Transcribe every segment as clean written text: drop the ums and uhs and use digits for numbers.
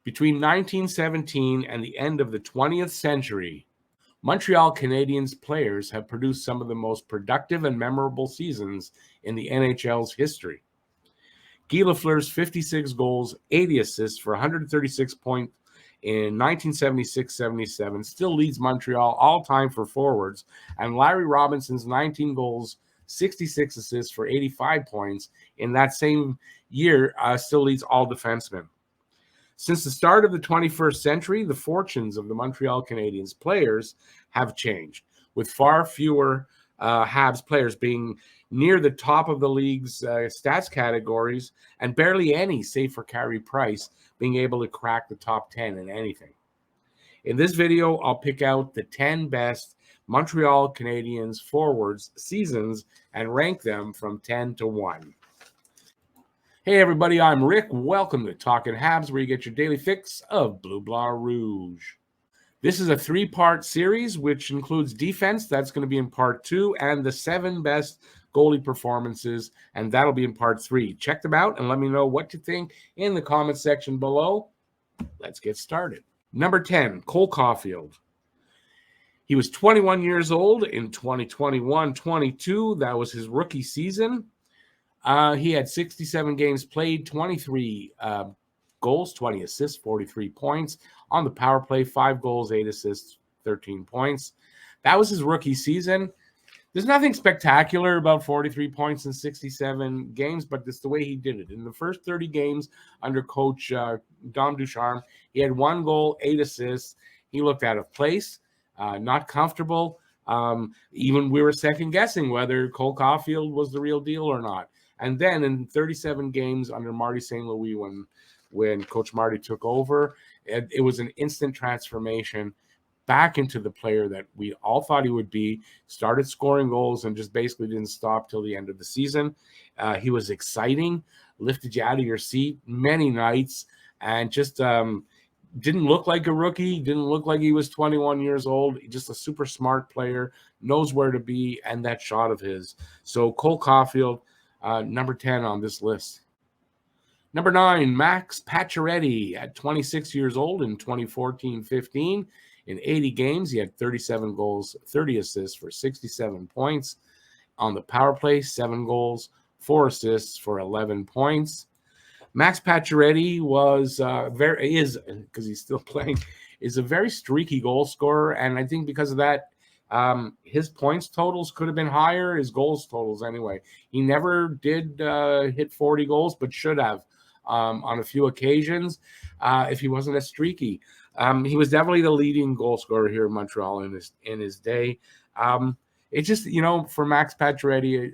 Between 1917 and the end of the 20th century, Montreal Canadiens players have produced some of the most productive and memorable seasons in the NHL's history. Guy Lafleur's 56 goals, 80 assists for 136 points in 1976-77 still leads Montreal all-time for forwards, and Larry Robinson's 19 goals, 66 assists for 85 points in that same year still leads all defensemen. Since the start of the 21st century, the fortunes of the Montreal Canadiens players have changed, with far fewer Habs players being near the top of the league's stats categories and barely any, save for Carey Price, being able to crack the top 10 in anything. In this video, I'll pick out the 10 best Montreal Canadiens forwards seasons and rank them from 10 to 1. Hey everybody, I'm Rick. Welcome to Talkin' Habs, where you get your daily fix of Bleu Blanc Rouge. This is a 3-part series, which includes defense. That's going to be in part 2, and the 7 best goalie performances, and that'll be in part 3. Check them out and let me know what you think in the comment section below. Let's get started. Number 10, Cole Caufield. He was 21 years old in 2021-22. That was his rookie season. He had 67 games played, 23 goals, 20 assists, 43 points. On the power play, 5 goals, 8 assists, 13 points. That was his rookie season. There's nothing spectacular about 43 points in 67 games, but it's the way he did it. In the first 30 games under coach Dom Ducharme, he had 1 goal, 8 assists. He looked out of place, not comfortable. Even we were second-guessing whether Cole Caufield was the real deal or not. And then in 37 games under Marty St. Louis, when Coach Marty took over, it was an instant transformation back into the player that we all thought he would be. Started scoring goals and just basically didn't stop till the end of the season. He was exciting, lifted you out of your seat many nights, and just didn't look like a rookie, didn't look like he was 21 years old. Just a super smart player, knows where to be, and that shot of his. So Cole Caufield, number 10 on this list. Number 9, Max Pacioretty at 26 years old in 2014-15. In 80 games, he had 37 goals, 30 assists for 67 points. On the power play, 7 goals, 4 assists for 11 points. Max Pacioretty because he's still playing, is a very streaky goal scorer, and I think because of that, his points totals could have been higher, his goals totals anyway. He never did hit 40 goals, but should have on a few occasions if he wasn't as streaky. He was definitely the leading goal scorer here in Montreal in his day. It just, for Max Pacioretty,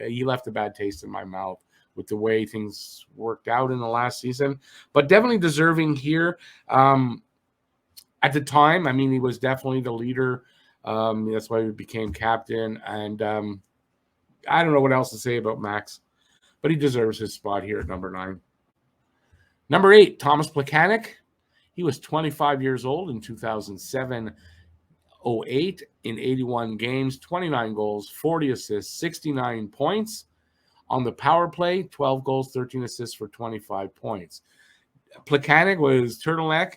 he left a bad taste in my mouth with the way things worked out in the last season, but definitely deserving here. At the time, he was definitely the leader. That's why he became captain. And I don't know what else to say about Max, but he deserves his spot here at number 9. Number 8, Thomas Plekanec. He was 25 years old in 2007-08 in 81 games, 29 goals, 40 assists, 69 points. On the power play, 12 goals, 13 assists for 25 points. Plekanec was turtleneck.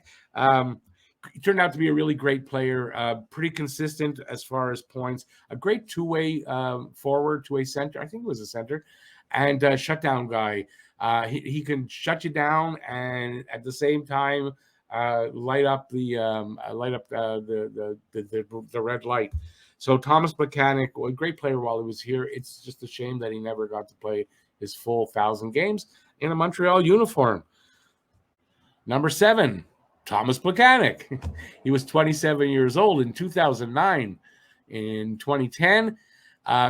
He turned out to be a really great player, pretty consistent as far as points, a great two-way forward, two-way center. I think it was a center, and shutdown guy. He can shut you down and at the same time light up the red light. So Thomas Plekanec, a great player while he was here. It's just a shame that he never got to play his full 1,000 games in a Montreal uniform. Number 7, Thomas Plekanec. He was 27 years old in 2009. In 2010,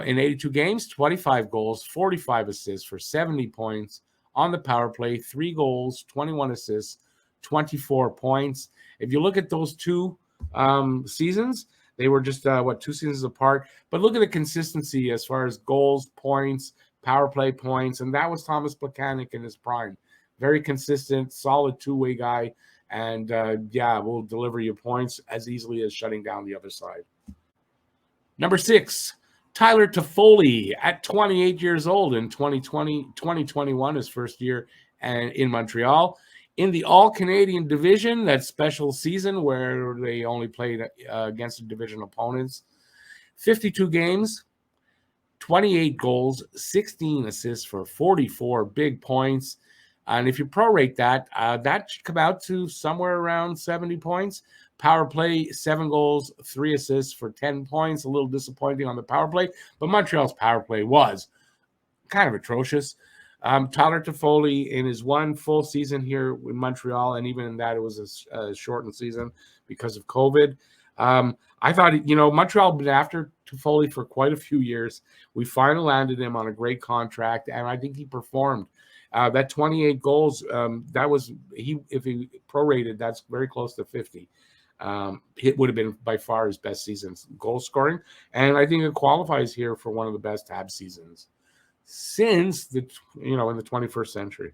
in 82 games, 25 goals, 45 assists for 70 points. On the power play, 3 goals, 21 assists, 24 points. If you look at those two seasons, they were just, 2 seasons apart. But look at the consistency as far as goals, points, power play points. And that was Thomas Plekanec in his prime. Very consistent, solid two-way guy. And, will deliver you points as easily as shutting down the other side. Number 6, Tyler Toffoli at 28 years old in 2021, his first year in Montreal. In the All-Canadian division, that special season where they only played against the division opponents, 52 games, 28 goals, 16 assists for 44 big points. And if you prorate that, that should come out to somewhere around 70 points. Power play, 7 goals, 3 assists for 10 points. A little disappointing on the power play, but Montreal's power play was kind of atrocious. Tyler Toffoli, in his one full season here in Montreal, and even in that, it was a shortened season because of COVID. I thought, Montreal had been after Toffoli for quite a few years. We finally landed him on a great contract, and I think he performed. That 28 goals, if he prorated, that's very close to 50. It would have been by far his best season goal scoring, and I think it qualifies here for one of the best Habs seasons since in the 21st century.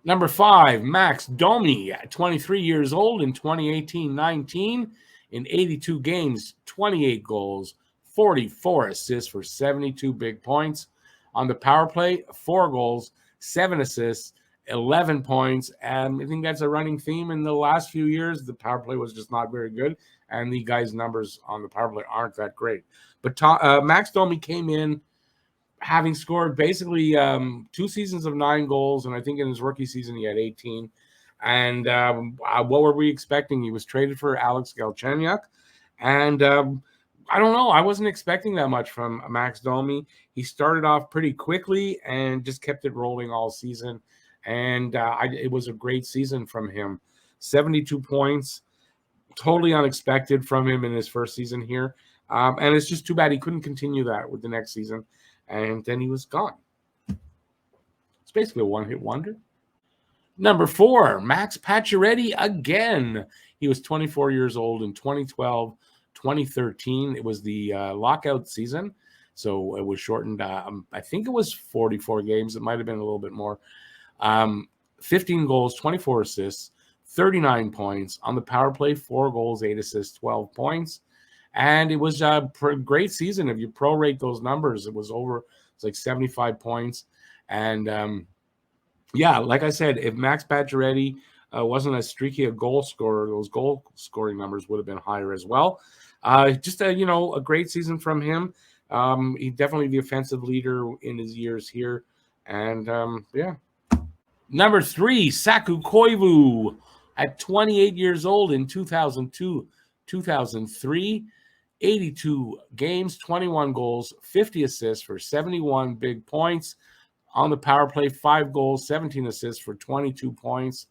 Number 5, Max Domi, 23 years old in 2018-19, in 82 games, 28 goals, 44 assists for 72 big points. On the power play, 4 goals, 7 assists, 11 points. And I think that's a running theme in the last few years. The power play was just not very good, and the guys' numbers on the power play aren't that great. But Max Domi came in having scored basically 2 seasons of 9 goals, and I think in his rookie season he had 18. And what were we expecting? He was traded for Alex Galchenyuk, and I don't know. I wasn't expecting that much from Max Domi. He started off pretty quickly and just kept it rolling all season, and it was a great season from him. 72 points, totally unexpected from him in his first season here, and it's just too bad he couldn't continue that with the next season. And then he was gone. It's basically a one-hit wonder. Number 4, Max Pacioretty again. He was 24 years old in 2012, 2013. It was the lockout season, so it was shortened. I think it was 44 games. It might have been a little bit more. 15 goals, 24 assists, 39 points. On the power play, 4 goals, 8 assists, 12 points. And it was a great season. If you prorate those numbers, it's like 75 points. And like I said, if Max Pacioretty wasn't as streaky a goal scorer, those goal scoring numbers would have been higher as well. Just a great season from him. He's definitely the offensive leader in his years here. And Number 3, Saku Koivu, at 28 years old in 2002, 2003. 82 games, 21 goals, 50 assists for 71 big points. On the power play, 5 goals, 17 assists for 22 points.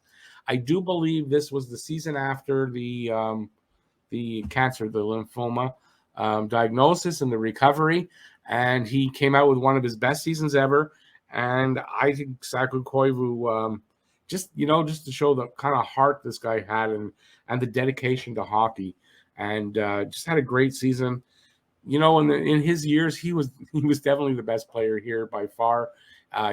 I do believe this was the season after the cancer, the lymphoma diagnosis and the recovery, and he came out with one of his best seasons ever. And I think Saku Koivu, just to show the kind of heart this guy had and the dedication to hockey. And just had a great season. In his years, he was definitely the best player here by far.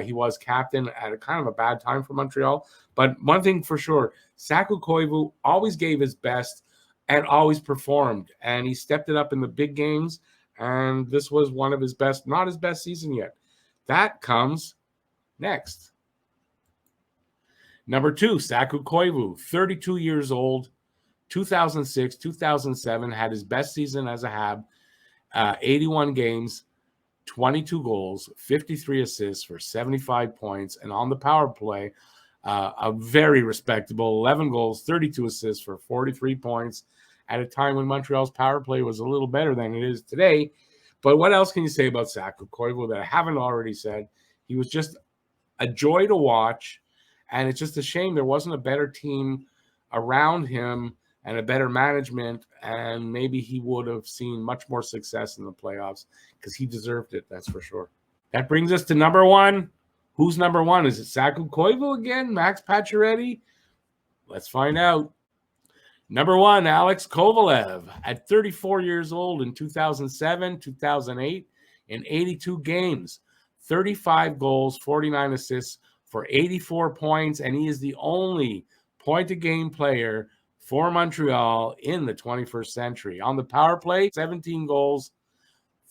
He was captain at a kind of a bad time for Montreal. But one thing for sure, Saku Koivu always gave his best and always performed. And he stepped it up in the big games. And this was one of his best, not his best season yet. That comes next. Number 2, Saku Koivu, 32 years old. 2006, 2007, had his best season as a Hab, 81 games, 22 goals, 53 assists for 75 points. And on the power play, a very respectable 11 goals, 32 assists for 43 points at a time when Montreal's power play was a little better than it is today. But what else can you say about Saku Koivu that I haven't already said? He was just a joy to watch, and it's just a shame there wasn't a better team around him and a better management, and maybe he would have seen much more success in the playoffs because he deserved it, that's for sure. That brings us to number 1. Who's number 1? Is it Saku Koivu again? Max Pacioretty? Let's find out. Number 1, Alex Kovalev, at 34 years old in 2007, 2008, in 82 games, 35 goals, 49 assists for 84 points, and he is the only point-a-game player for Montreal in the 21st century. On the power play, 17 goals,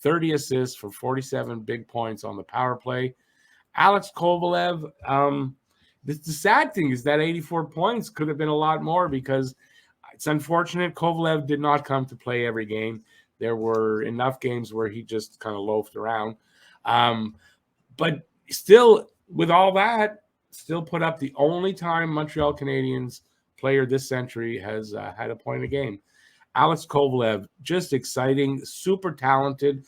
30 assists for 47 big points on the power play. Alex Kovalev, The sad thing is that 84 points could have been a lot more, because it's unfortunate Kovalev did not come to play every game. There were enough games where he just kind of loafed around. But still, with all that, still put up the only time Montreal Canadiens player this century has had a point a game. Alex Kovalev, just exciting, super talented,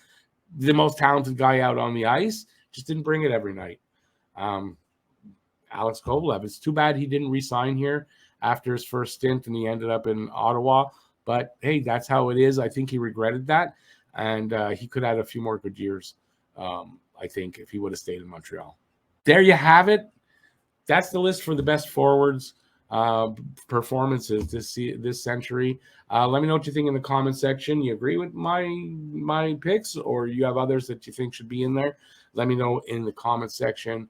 the most talented guy out on the ice, just didn't bring it every night. Alex Kovalev, it's too bad he didn't re-sign here after his first stint and he ended up in Ottawa. But hey, that's how it is. I think he regretted that, and he could have had a few more good years, I think, if he would have stayed in Montreal. There you have it. That's the list for the best forwards performances this century. Let me know what you think in the comment section. You agree with my picks, or you have others that you think should be in there? Let me know in the comment section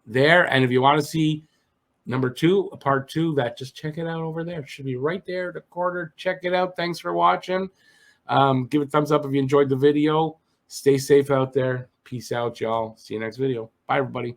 there. And if you want to see number 2, part 2, that just check it out over there. It should be right there, the corner. Check it out. Thanks for watching. Give it a thumbs up if you enjoyed the video. Stay safe out there. Peace out, y'all. See you next video. Bye, everybody.